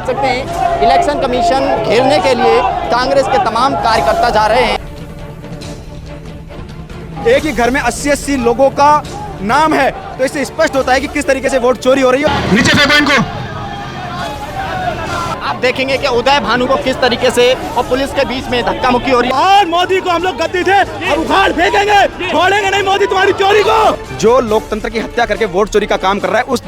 सकते हैं election commission घेरने के लिए कांग्रेस के तमाम कार्यकर्ता जा रहे हैं। एक ही घर में 80-80 लोगों का नाम है, तो इससे स्पष्ट होता है कि किस तरीके से वोट चोरी हो रही है। नीचे फेंको इनको। आप देखेंगे कि उदय भानु को किस तरीके से और पुलिस के बीच में धक्का मुक्की हो रही है। और मोदी को हम लोग गद्दी थे, अब उखाड़ फेंकेंगे, छोड़ेंगे नहीं मोदी तुम्हारी चोरी को। जो लोकतंत्र की हत्या करके वोट चोरी का काम कर रहा है, उस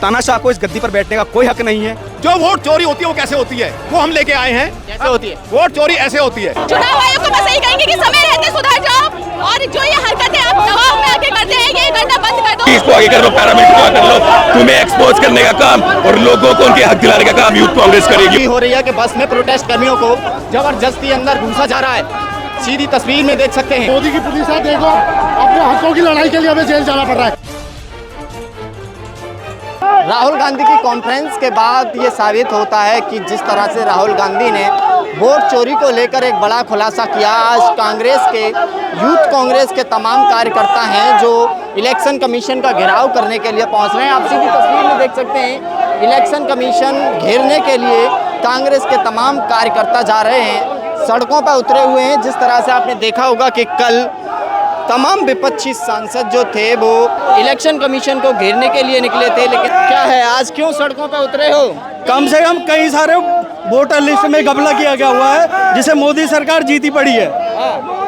तानाशाह को इस गद्दी पर बैठने का कोई हक नहीं है। जो वोट चोरी होती है वो कैसे होती है, वो हम लेके आए हैं। कैसे होती है वोट चोरी? ऐसे होती है। चुनाव आयोग को बस यही कहेंगे कि समय रहते सुधर जाओ, और जो ये हरकतें आप दबाव में आके करते हैं ये करना बंद कर दो। इसको आगे कर लो, पैरामीटर कर लो। तुम्हें एक्सपोज करने का काम और लोगों को उनके हक दिलाने का काम यूथ कांग्रेस करेगी। हो रही है कि बस में प्रोटेस्ट कर्मियों को जबरदस्ती अंदर घुसा जा रहा है। सीधी तस्वीर में देख सकते हैं। मोदी की पुलिस है, देखो अपने हकों की लड़ाई के लिए हमें जेल जाना पड़ रहा है। राहुल गांधी की कॉन्फ्रेंस के बाद ये साबित होता है कि जिस तरह से राहुल गांधी ने वोट चोरी को लेकर एक बड़ा खुलासा किया, आज कांग्रेस के यूथ कांग्रेस के तमाम कार्यकर्ता हैं जो इलेक्शन कमीशन का घेराव करने के लिए पहुंच रहे हैं। आप सीधी तस्वीर में देख सकते हैं इलेक्शन कमीशन घेरने के लिए कांग्रेस के तमाम कार्यकर्ता जा रहे हैं, सड़कों पर उतरे हुए हैं। जिस तरह से आपने देखा होगा कि कल तमाम विपक्षी सांसद जो थे वो इलेक्शन कमीशन को घेरने के लिए निकले थे, लेकिन क्या है आज क्यों सड़कों पर उतरे हो? कम से कम कई सारे वोटर लिस्ट में घपला किया गया हुआ है, जिसे मोदी सरकार जीती पड़ी है।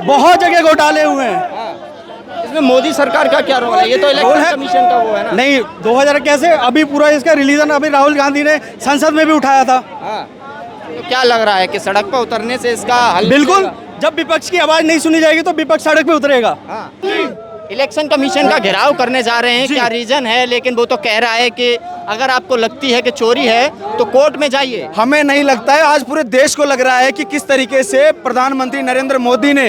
बहुत जगह घोटाले हुए हैं। इसमें मोदी सरकार का क्या रोल है? ये तो इलेक्शन कमीशन का वो है ना। नहीं, 2000 कैसे, अभी पूरा इसका रिलीजन अभी राहुल गांधी ने संसद में भी उठाया था। तो क्या लग रहा है कि सड़क पर उतरने से इसका हल? बिल्कुल, जब विपक्ष की आवाज नहीं सुनी जाएगी तो विपक्ष सड़क पे उतरेगा। इलेक्शन कमीशन का घेराव करने जा रहे हैं, क्या रीजन है? लेकिन वो तो कह रहा है कि अगर आपको लगती है कि चोरी है तो कोर्ट में जाइए। हमें नहीं लगता है, आज पूरे देश को लग रहा है कि किस तरीके से प्रधानमंत्री नरेंद्र मोदी ने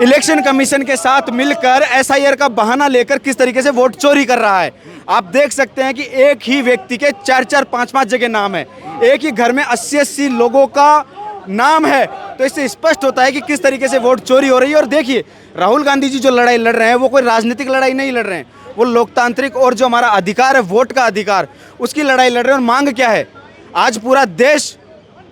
इलेक्शन कमीशन के साथ मिलकर SIR का बहाना लेकर किस तरीके से वोट चोरी कर रहा है। आप देख सकते हैं कि एक ही व्यक्ति के 4-4, 5-5 जगह नाम है, एक ही घर में 80-80 लोगों का नाम है, तो इससे स्पष्ट होता है कि किस तरीके से वोट चोरी हो रही है। और देखिए, राहुल गांधी जी जो लड़ाई लड़ रहे हैं वो कोई राजनीतिक लड़ाई नहीं लड़ रहे हैं, वो लोकतांत्रिक और जो हमारा अधिकार है वोट का अधिकार, उसकी लड़ाई लड़ रहे हैं। और मांग क्या है? आज पूरा देश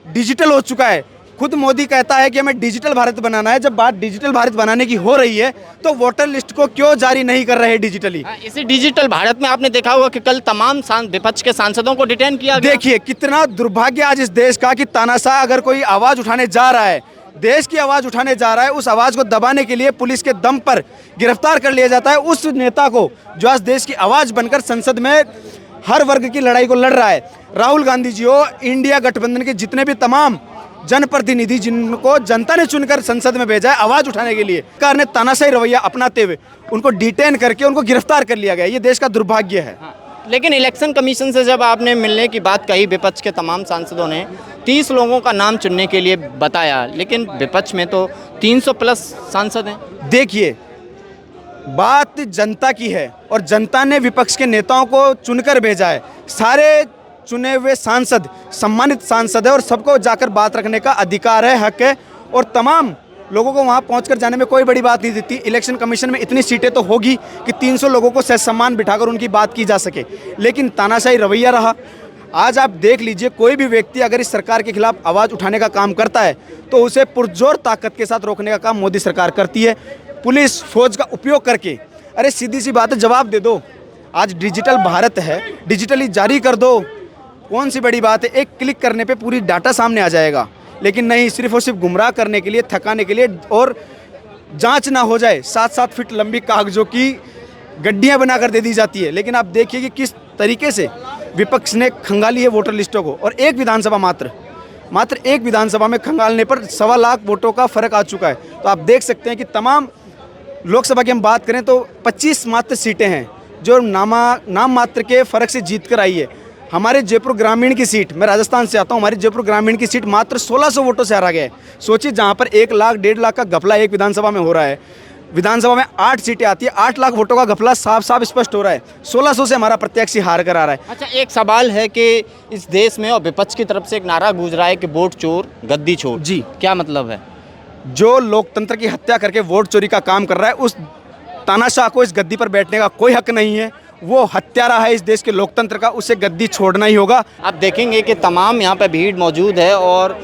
डिजिटल हो चुका है। खुद मोदी कहता है कि हमें डिजिटल भारत बनाना है। जब बात डिजिटल भारत बनाने की हो रही है तो वोटर लिस्ट को क्यों जारी नहीं कर रहे डिजिटली? इसी डिजिटल भारत में आपने देखा होगा कि कल तमाम विपक्ष के सांसदों को डिटेन किया गया। देखिए कितना दुर्भाग्य आज इस देश का कि तानाशाह अगर कोई आवाज उठाने जा रहा है, देश की आवाज उठाने जा रहा है, उस आवाज को दबाने के लिए पुलिस के दम पर गिरफ्तार कर लिया जाता है उस नेता को जो आज देश की आवाज बनकर संसद में हर वर्ग की लड़ाई को लड़ रहा है। राहुल गांधी जी हो, इंडिया गठबंधन के जितने भी तमाम जनप्रतिनिधि जिनको जनता ने चुनकर संसद में भेजा है आवाज उठाने के लिए, सरकार ने तानाशाही रवैया अपनाते हुए उनको डिटेन करके उनको गिरफ्तार कर लिया गया। ये देश का दुर्भाग्य है। लेकिन इलेक्शन कमीशन से जब आपने मिलने की बात कही, विपक्ष के तमाम सांसदों ने 30 लोगों का नाम चुनने के लिए बताया, लेकिन विपक्ष में तो 300 प्लस सांसद हैं। देखिए, बात जनता की है और जनता ने विपक्ष के नेताओं को चुनकर भेजा है। सारे चुने हुए सांसद सम्मानित सांसद है और सबको जाकर बात रखने का अधिकार है, हक है, और तमाम लोगों को वहां पहुंचकर जाने में कोई बड़ी बात नहीं दिखती। इलेक्शन कमीशन में इतनी सीटें तो होगी कि 300 लोगों को सह सम्मान बिठाकर उनकी बात की जा सके, लेकिन तानाशाही रवैया रहा। आज आप देख लीजिए, कोई भी व्यक्ति अगर इस सरकार के खिलाफ आवाज़ उठाने का काम करता है तो उसे पुरजोर ताकत के साथ रोकने का काम मोदी सरकार करती है, पुलिस फौज का उपयोग करके। अरे सीधी सी बात है, जवाब दे दो। आज डिजिटल भारत है, डिजिटली जारी कर दो, कौन सी बड़ी बात है? एक क्लिक करने पे पूरी डाटा सामने आ जाएगा। लेकिन नहीं, सिर्फ और सिर्फ गुमराह करने के लिए, थकाने के लिए, और जांच ना हो जाए 7-7 फीट लंबी कागजों की गड्डियां बनाकर दे दी जाती है। लेकिन आप देखिए कि किस तरीके से विपक्ष ने खंगाली है वोटर लिस्टों को, और एक विधानसभा मात्र एक विधानसभा में खंगालने पर 1.25 लाख वोटों का फर्क आ चुका है। तो आप देख सकते हैं कि तमाम लोकसभा की हम बात करें तो 25 मात्र सीटें हैं जो नाम मात्र के फर्क से जीत कर आई है। हमारे जयपुर ग्रामीण की सीट, मैं राजस्थान से आता हूँ, हमारी जयपुर ग्रामीण की सीट मात्र 1600 वोटों से हारा गया है। सोचिए, जहाँ पर 1 लाख 1.5 लाख का घपला एक विधानसभा में हो रहा है, विधानसभा में 8 सीटें आती है, 8 लाख वोटों का घपला साफ स्पष्ट हो रहा है। 1600 से हमारा प्रत्याशी हार कर आ रहा है। अच्छा, एक सवाल है कि इस देश में और विपक्ष की तरफ से एक नारा गूंज रहा है कि वोट चोर गद्दी छोड़। जी, क्या मतलब है? जो लोकतंत्र की हत्या करके वोट चोरी का काम कर रहा है, उस तानाशाह को इस गद्दी पर बैठने का कोई हक नहीं है। वो हत्यारा है इस देश के लोकतंत्र का, उसे गद्दी छोड़ना ही होगा। आप देखेंगे कि तमाम यहाँ पे भीड़ मौजूद है और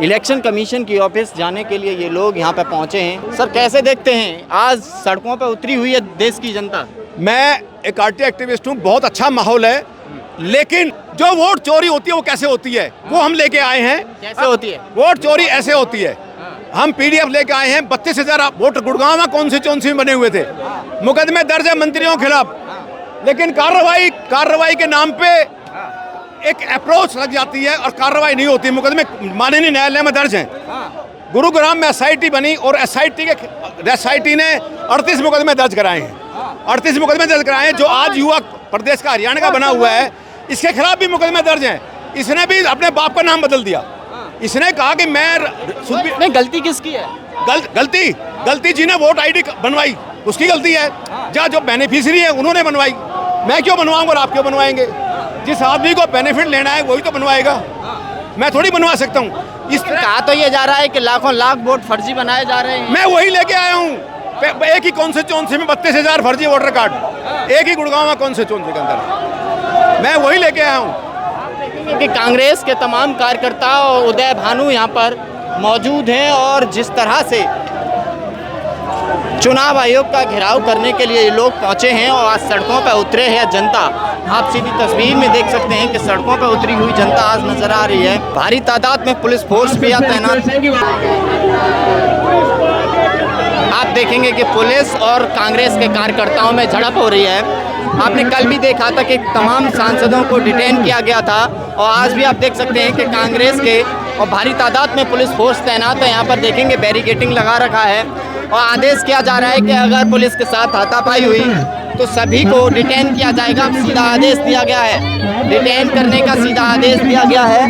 इलेक्शन कमीशन की ऑफिस जाने के लिए ये लोग यहाँ पे पहुँचे हैं। सर कैसे देखते हैं आज सड़कों पे उतरी हुई है देश की जनता? मैं एक आरटी एक्टिविस्ट हूँ, बहुत अच्छा माहौल है, लेकिन जो वोट चोरी होती है वो कैसे होती है वो हम लेके आए हैं। कैसे होती है वोट चोरी? ऐसे होती है, हम पीडीएफ लेके आए हैं। 32,000 वोट गुड़गांव में कौन से में बने हुए थे, मुकदमे दर्ज है मंत्रियों के खिलाफ, लेकिन कार्रवाई के नाम पे एक अप्रोच लग जाती है और कार्रवाई नहीं होती। मुकदमे माननीय न्यायालय में दर्ज हैं। गुरुग्राम में एसआईटी बनी और एसआईटी ने 38 मुकदमे दर्ज कराए हैं। 38 मुकदमे दर्ज कराए हैं। जो आज युवा प्रदेश का हरियाणा का बना हुआ है, इसके खिलाफ भी मुकदमे दर्ज हैं। इसने भी अपने बाप का नाम बदल दिया। इसने कहा कि मैं गलती किसकी है? गलती जिन्हें वोट आईडी बनवाई उसकी गलती है। जो बेनिफिशियरी है उन्होंने बनवाई। मैं क्यों बनवाऊंगा और आप क्यों बनवाएंगे? जिस आदमी को बेनिफिट लेना है वही तो बनवाएगा, मैं थोड़ी बनवा सकता हूँ। इस कहा तो ये जा रहा है कि लाखों लाख वोट फर्जी बनाए जा रहे हैं। मैं वही लेके आया हूँ। एक ही कॉन्स्टिट्यूएंसी में 32,000 फर्जी वोटर कार्ड, एक ही गुड़गांव में कॉन्स्टिट्यूएंसी के अंदर, मैं वही लेके आया हूँ। कि कांग्रेस के तमाम कार्यकर्ता और उदय भानु यहाँ पर मौजूद हैं और जिस तरह से चुनाव आयोग का घेराव करने के लिए ये लोग पहुँचे हैं और आज सड़कों पर उतरे हैं जनता। आप सीधी तस्वीर में देख सकते हैं कि सड़कों पर उतरी हुई जनता आज नजर आ रही है। भारी तादाद में पुलिस फोर्स भी तैनात। आप देखेंगे कि पुलिस और कांग्रेस के कार्यकर्ताओं में झड़प हो रही है। आपने कल भी देखा था कि तमाम सांसदों को डिटेन किया गया था और आज भी आप देख सकते हैं कि कांग्रेस के और भारी तादाद में पुलिस फोर्स तैनात है। यहाँ पर देखेंगे बैरिकेडिंग लगा रखा है और आदेश किया जा रहा है कि अगर पुलिस के साथ हाथापाई हुई तो सभी को डिटेन किया जाएगा। सीधा आदेश दिया गया है, डिटेन करने का सीधा आदेश दिया गया है।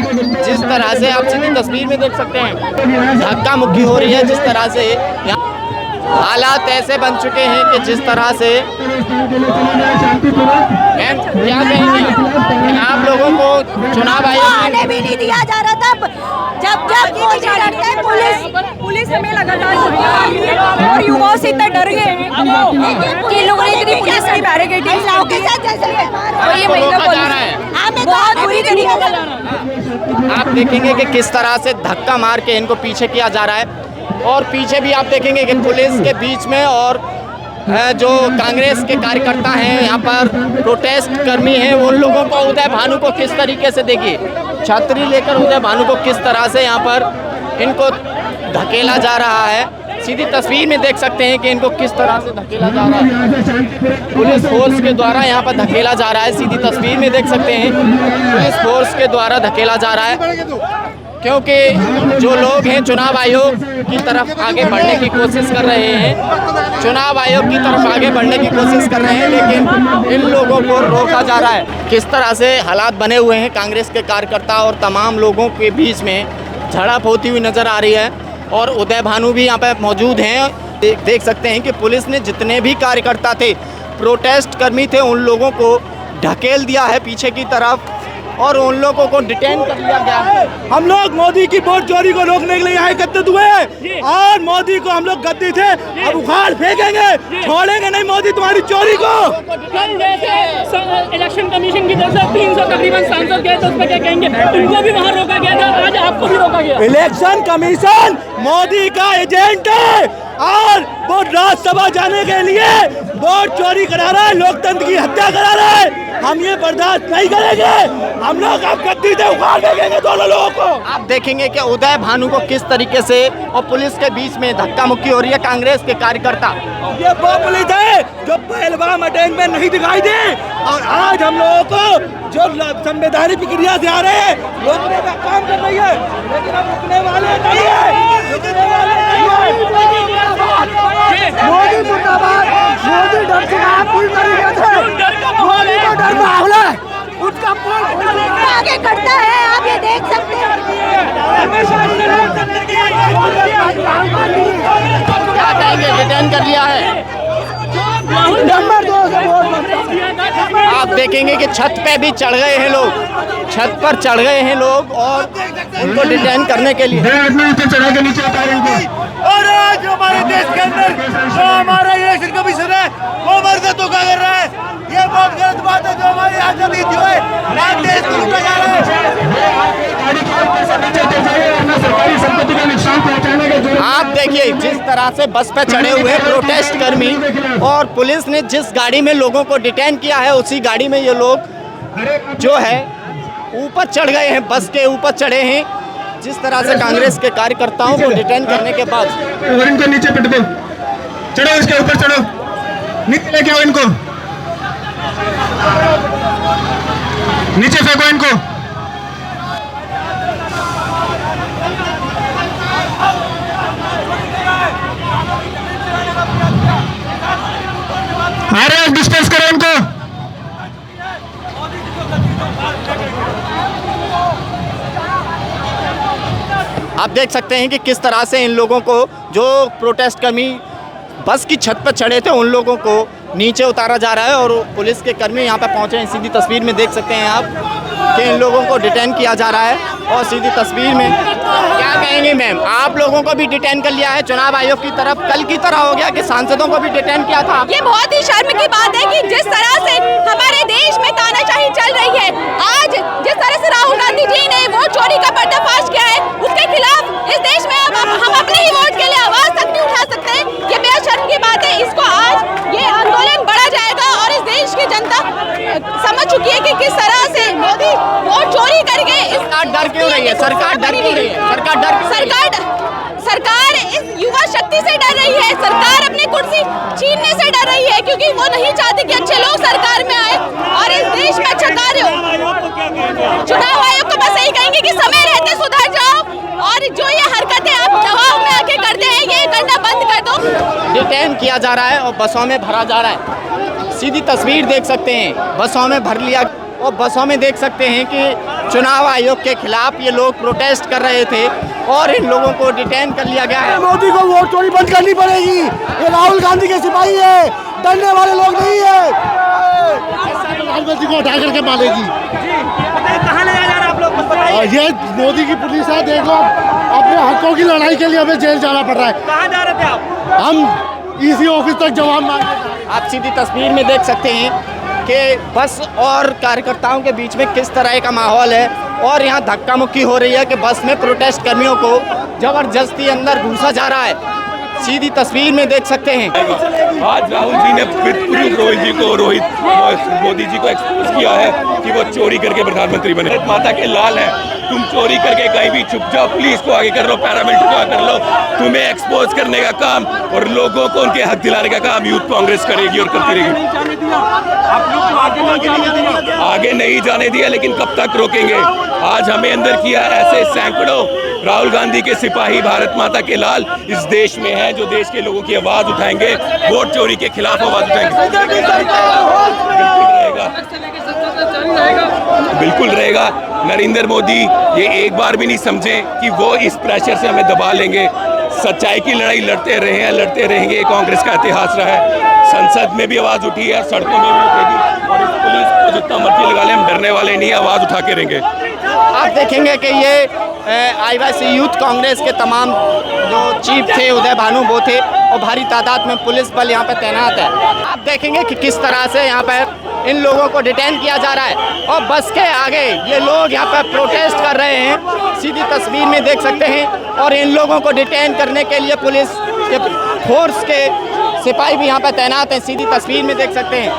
जिस तरह से आप सीधी तस्वीर में देख सकते हैं धक्का मुक्की हो रही है, जिस तरह से हालात ऐसे बन चुके हैं कि जिस तरह से क्या कहेंगे आप लोगों को चुनाव आयोग आने भी नहीं दिया जा रहा था। जब पुलिस हमें लगातार और युवाओं से इतना डर गए कि लोगों ने इतनी पुलिस की बैरिकेडिंग और ये बहुत बुरी तरीके से आप देखेंगे कि किस तरह से धक्का मार के इनको पीछे किया जा रहा है और पीछे भी आप देखेंगे कि पुलिस के बीच में और जो कांग्रेस के कार्यकर्ता हैं यहाँ पर प्रोटेस्ट कर्मी हैं उन लोगों को उदय भानु को किस तरीके से देखिए छतरी लेकर उदय भानु को किस तरह से यहाँ पर इनको धकेला जा रहा है। सीधी तस्वीर में देख सकते हैं कि इनको किस तरह से धकेला जा रहा है। पुलिस फोर्स के द्वारा यहाँ पर धकेला जा रहा है। सीधी तस्वीर में देख सकते हैं पुलिस फोर्स के द्वारा धकेला जा रहा है क्योंकि जो लोग हैं चुनाव आयोग की तरफ आगे बढ़ने की कोशिश कर रहे हैं, चुनाव आयोग की तरफ आगे बढ़ने की कोशिश कर रहे हैं, लेकिन इन लोगों को रोका जा रहा है। किस तरह से हालात बने हुए हैं कांग्रेस के कार्यकर्ता और तमाम लोगों के बीच में झड़प होती हुई नज़र आ रही है और उदय भानु भी यहाँ पर मौजूद हैं। देख सकते हैं कि पुलिस ने जितने भी कार्यकर्ता थे, प्रोटेस्ट कर्मी थे, उन लोगों को ढकेल दिया है पीछे की तरफ और उन लोगों को डिटेन कर लिया गया है। हम लोग मोदी की वोट चोरी को रोकने के लिए यहाँ एकत्रित हुए और मोदी को हम लोग गद्दी थे, अब उखाड़ फेंकेंगे, छोड़ेंगे नहीं मोदी तुम्हारी चोरी को। कल जैसे इलेक्शन कमीशन की तरफ से 300 तकरीबन सांसद गए तो उस पर क्या कहेंगे? उनको भी वहाँ रोका गया था, आज आपको भी रोका गया। इलेक्शन कमीशन मोदी का एजेंट है और वो राज्यसभा जाने के लिए वोट चोरी करा रहा है, लोकतंत्र की हत्या करा रहा है। हम ये बर्दाश्त नहीं करेंगे। हम लोग अब गद्दी से उखाड़ देंगे दोनों लोगों को। आप देखेंगे कि उदय भानु को किस तरीके से और पुलिस के बीच में धक्का मुक्की हो रही है कांग्रेस के कार्यकर्ता। ये वो पुलिस है जो पहलवान अटैक में नहीं दिखाई दे और आज हम लोगों को जो संवैधानिक प्रक्रिया से आ रहे हैं रोकने का काम कर रही है, लेकिन हम रुकने वाले नहीं है, रुकने वाले नहीं है। मोदी मुर्दाबाद, मोदी डर से पूरी तरीके से मोदी को डर माहौल है, उसका आगे करता है, आप ये देख सकते हैं। क्या कहेंगे, डिटेन कर लिया है। आप देखेंगे कि छत पे भी चढ़ गए हैं लोग, छत पर चढ़ गए हैं लोग और उनको डिटेन करने के लिए। और आज हमारे देश के अंदर जो हमारा इलेक्शन कमीशन है वो मर्द धोखा कर रहा है, ये बहुत देखिए जिस तरह से बस पे चढ़े हुए प्रोटेस्ट कर्मी और पुलिस ने जिस गाड़ी में लोगों को डिटेन किया है उसी गाड़ी में ये लोग जो है ऊपर चढ़ गए हैं, बस के ऊपर चढ़े हैं। जिस तरह से कांग्रेस के कार्यकर्ताओं को डिटेन करने के बाद इनको नीचे पट दो, चढ़ो इसके ऊपर चढ़ो, नीचे लेके आओ इनको, नीचे फेंको इनको। अरे डिस्टेंस करो इनको। आप देख सकते हैं कि किस तरह से इन लोगों को, जो प्रोटेस्ट कर्मी बस की छत पर चढ़े थे, उन लोगों को नीचे उतारा जा रहा है और पुलिस के कर्मी यहाँ पे पहुँचे हैं। सीधी तस्वीर में देख सकते हैं आप कि इन लोगों को डिटेन किया जा रहा है। और सीधी तस्वीर में क्या कहेंगे मैम, आप लोगों को भी डिटेन कर लिया है चुनाव आयोग की तरफ, कल की तरह हो गया कि सांसदों को भी डिटेन किया था। ये बहुत ही शर्म की बात है कि जिस तरह से हमारे देश में तानाशाही चल रही है, आज जिस तरह से राहुल गांधी जी ने वोट चोरी का पर्दाफाश किया है, उसके खिलाफ इस देश में अब हम अपने ही वोट के लिए आवाज तक नहीं उठा सकते। ये बेहद शर्म की बात है। इसको आज ये आंदोलन बढ़ा जाएगा और इस देश की जनता समझ चुकी है कि किस तरह से मोदी वोट चोरी करके सरकार डर क्यों रही है? सरकार डर क्यों रही है? सरकार इस युवा शक्ति से डर रही है। सरकार अपनी कुर्सी छीनने से डर रही है क्योंकि वो नहीं चाहती कि अच्छे लोग सरकार में आए और इस देश में अच्छा कार्य हो। चुनाव आयोग को बस यही कहेंगे कि समय रहते सुधर जाओ और जो ये हरकतें आप दबाव में आके करते हैं ये करना बंद कर दो। डिटेन किया जा रहा है और बसों में भरा जा रहा है। सीधी तस्वीर देख सकते हैं, बसों में भर लिया और बसों में देख सकते हैं कि चुनाव आयोग के खिलाफ ये लोग प्रोटेस्ट कर रहे थे और इन लोगों को डिटेन कर लिया गया है। मोदी को वोट चोरी बंद करनी पड़ेगी। ये राहुल गांधी के सिपाही है, डरने वाले लोग नहीं है। प्रधानमंत्री को उठा करके मारेगी। कहाँ ले जा रहे हैं आप लोग? ये मोदी की पुलिस है, देख लो। अपने हकों की लड़ाई के लिए हमें जेल जाना पड़ रहा है। कहाँ जा रहे थे आप? हम ईसी ऑफिस तक जवाब मांगे। आप सीधी तस्वीर में देख सकते हैं कि बस और कार्यकर्ताओं के बीच में किस तरह का माहौल है और यहाँ धक्का मुक्की हो रही है कि बस में प्रोटेस्ट कर्मियों को जबरदस्ती अंदर घुसा जा रहा है। सीधी तस्वीर में देख सकते हैं। आज राहुल जी ने रोहित मोदी जी को एक्सपोज किया है कि वो चोरी करके प्रधानमंत्री बने। माता के लाल है, तुम चोरी करके कहीं भी छुप जाओ, पुलिस को आगे कर लो, पैरामिलिट्री को आगे कर लो, तुम्हें एक्सपोज करने का काम और लोगों को उनके हक दिलाने का काम यूथ कांग्रेस करेगी और करती रहेगी। आगे नहीं जाने दिया, लेकिन कब तक रोकेंगे? आज हमें अंदर किया ऐसे सैकड़ों राहुल गांधी के सिपाही, भारत माता के लाल इस देश में हैं जो देश के लोगों की आवाज उठाएंगे, वोट चोरी के खिलाफ आवाज उठाएंगे। बिल्कुल रहेगा। नरेंद्र मोदी ये एक बार भी नहीं समझे कि वो इस प्रेशर से हमें दबा लेंगे। सच्चाई की लड़ाई लड़ते रहे हैं, लड़ते रहेंगे। कांग्रेस का इतिहास रहा है, संसद में भी आवाज उठी है, सड़कों में भी उठेगी और इस पुलिस को जितना मर्जी लगा ले, हम डरने वाले नहीं, आवाज उठा के रहेंगे। आप देखेंगे कि ये आईवाईसी यूथ कांग्रेस के तमाम जो चीफ थे, उदय भानु वो थे और भारी तादाद में पुलिस बल यहाँ पे तैनात है। आप देखेंगे कि किस तरह से यहाँ पर इन लोगों को डिटेन किया जा रहा है और बस के आगे ये लोग यहाँ पर प्रोटेस्ट कर रहे हैं। सीधी तस्वीर में देख सकते हैं और इन लोगों को डिटेन करने के लिए पुलिस के फोर्स के सिपाही भी यहाँ पर तैनात हैं। सीधी तस्वीर में देख सकते हैं।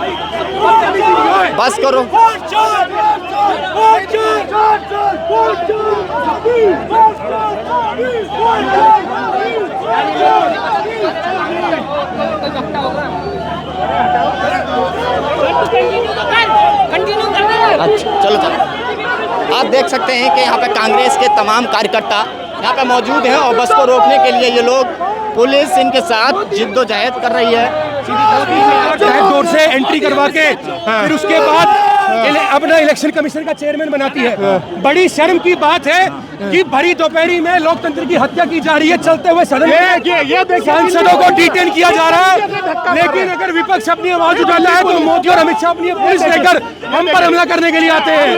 बस करो। अच्छा चलो चलो। आप देख सकते हैं कि यहाँ पे कांग्रेस के तमाम कार्यकर्ता यहाँ पे मौजूद हैं और बस को रोकने के लिए ये लोग, पुलिस इनके साथ जिद्दोजहद कर रही है। दौर से एंट्री करवा के फिर उसके बाद अपना इलेक्शन कमीशन का चेयरमैन बनाती है। बड़ी शर्म की बात है कि भरी दोपहरी में लोकतंत्र की हत्या की जा रही है। चलते हुए सदन में सांसदों को डिटेन किया जा रहा है, लेकिन अगर विपक्ष अपनी आवाज उठाता है तो मोदी और अमित शाह अपनी पुलिस लेकर हम पर हमला करने के लिए आते हैं।